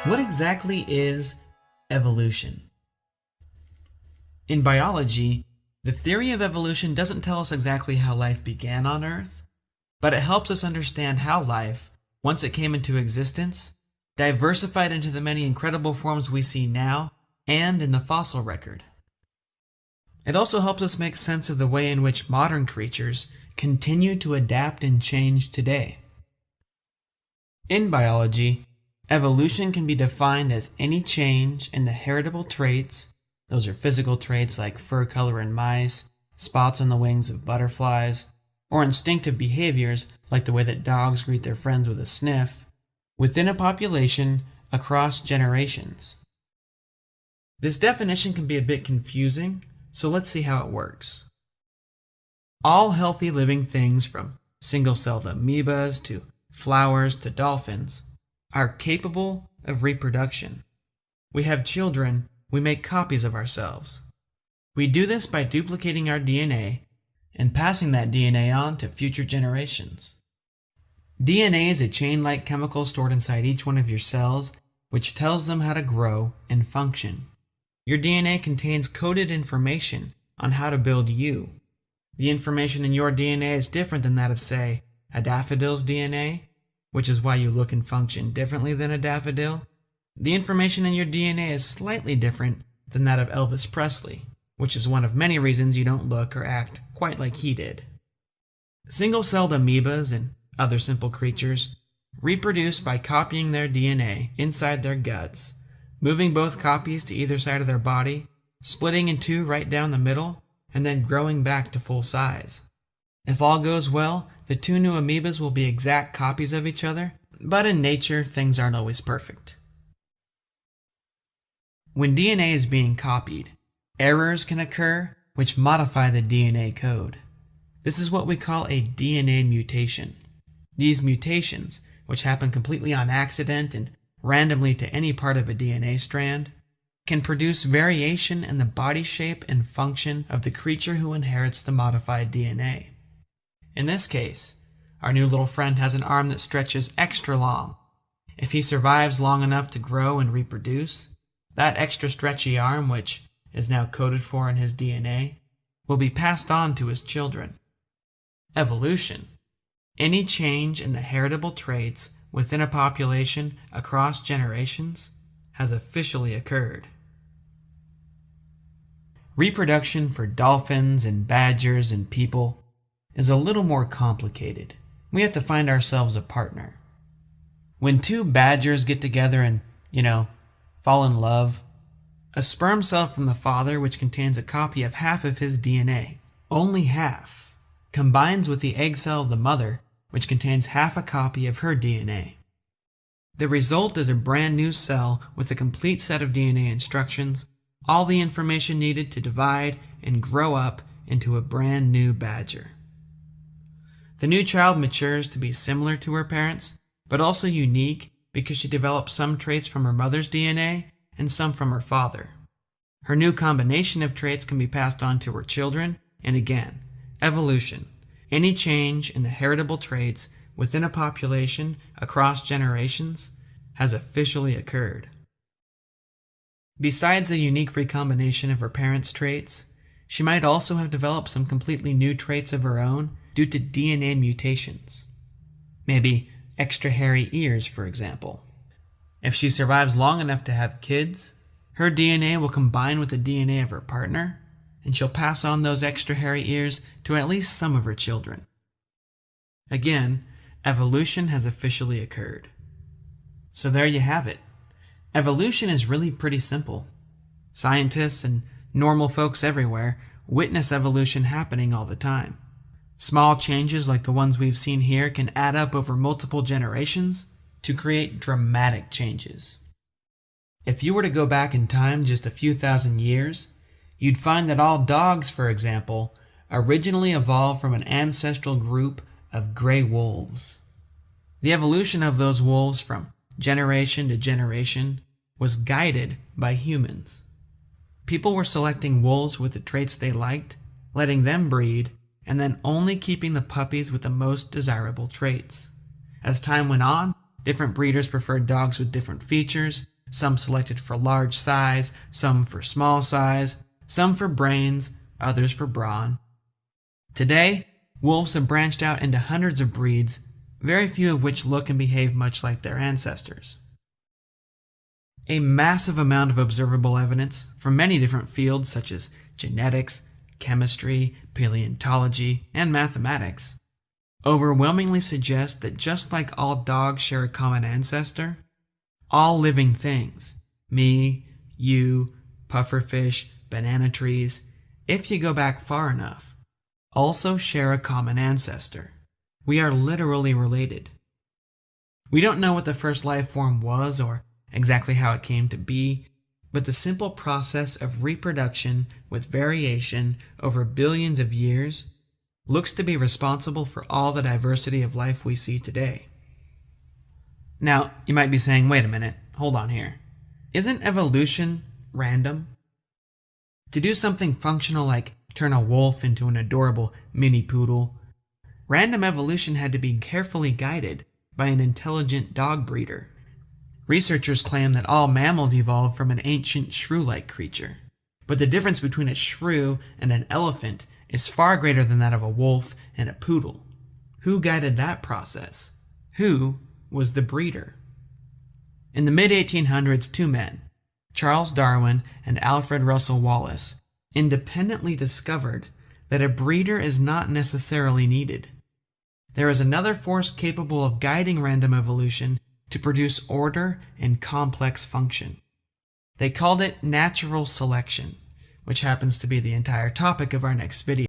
What exactly is evolution? In biology, the theory of evolution doesn't tell us exactly how life began on Earth, but it helps us understand how life, once it came into existence, diversified into the many incredible forms we see now and in the fossil record. It also helps us make sense of the way in which modern creatures continue to adapt and change today. In biology, evolution can be defined as any change in the heritable traits, those are physical traits like fur color in mice, spots on the wings of butterflies, or instinctive behaviors like the way that dogs greet their friends with a sniff, within a population across generations. This definition can be a bit confusing, so let's see how it works. All healthy living things, from single-celled amoebas to flowers to dolphins, are capable of reproduction. We have children, we make copies of ourselves. We do this by duplicating our DNA and passing that DNA on to future generations. DNA is a chain-like chemical stored inside each one of your cells, which tells them how to grow and function. Your DNA contains coded information on how to build you. The information in your DNA is different than that of, say, a daffodil's DNA, which is why you look and function differently than a daffodil. The information in your DNA is slightly different than that of Elvis Presley, which is one of many reasons you don't look or act quite like he did. Single-celled amoebas and other simple creatures reproduce by copying their DNA inside their guts, moving both copies to either side of their body, splitting in two right down the middle, and then growing back to full size. If all goes well, the two new amoebas will be exact copies of each other, but in nature, things aren't always perfect. When DNA is being copied, errors can occur which modify the DNA code. This is what we call a DNA mutation. These mutations, which happen completely on accident and randomly to any part of a DNA strand, can produce variation in the body shape and function of the creature who inherits the modified DNA. In this case, our new little friend has an arm that stretches extra long. If he survives long enough to grow and reproduce, that extra stretchy arm, which is now coded for in his DNA, will be passed on to his children. Evolution. Any change in the heritable traits within a population across generations has officially occurred. Reproduction for dolphins and badgers and people is a little more complicated. We have to find ourselves a partner. When two badgers get together and, fall in love, a sperm cell from the father, which contains a copy of half of his DNA, only half, combines with the egg cell of the mother, which contains half a copy of her DNA. The result is a brand new cell with a complete set of DNA instructions, all the information needed to divide and grow up into a brand new badger. The new child matures to be similar to her parents, but also unique because she develops some traits from her mother's DNA and some from her father. Her new combination of traits can be passed on to her children, and again, evolution. Any change in the heritable traits within a population across generations has officially occurred. Besides a unique recombination of her parents' traits, she might also have developed some completely new traits of her own due to DNA mutations. Maybe extra hairy ears, for example. If she survives long enough to have kids, her DNA will combine with the DNA of her partner, and she'll pass on those extra hairy ears to at least some of her children. Again, evolution has officially occurred. So there you have it. Evolution is really pretty simple. Scientists and normal folks everywhere witness evolution happening all the time. Small changes like the ones we've seen here can add up over multiple generations to create dramatic changes. If you were to go back in time just a few thousand years, you'd find that all dogs, for example, originally evolved from an ancestral group of gray wolves. The evolution of those wolves from generation to generation was guided by humans. People were selecting wolves with the traits they liked, letting them breed, and then only keeping the puppies with the most desirable traits. As time went on, different breeders preferred dogs with different features, some selected for large size, some for small size, some for brains, others for brawn. Today, wolves have branched out into hundreds of breeds, very few of which look and behave much like their ancestors. A massive amount of observable evidence from many different fields such as genetics, chemistry, paleontology, and mathematics overwhelmingly suggests that just like all dogs share a common ancestor, all living things, me, you, pufferfish, banana trees, if you go back far enough, also share a common ancestor. We are literally related. We don't know what the first life form was or exactly how it came to be, but the simple process of reproduction with variation over billions of years looks to be responsible for all the diversity of life we see today. Now, you might be saying, wait a minute, hold on here. Isn't evolution random? To do something functional like turn a wolf into an adorable mini poodle, random evolution had to be carefully guided by an intelligent dog breeder. Researchers claim that all mammals evolved from an ancient shrew-like creature, but the difference between a shrew and an elephant is far greater than that of a wolf and a poodle. Who guided that process? Who was the breeder? In the mid-1800s, two men, Charles Darwin and Alfred Russel Wallace, independently discovered that a breeder is not necessarily needed. There is another force capable of guiding random evolution to produce order and complex function. They called it natural selection, which happens to be the entire topic of our next video.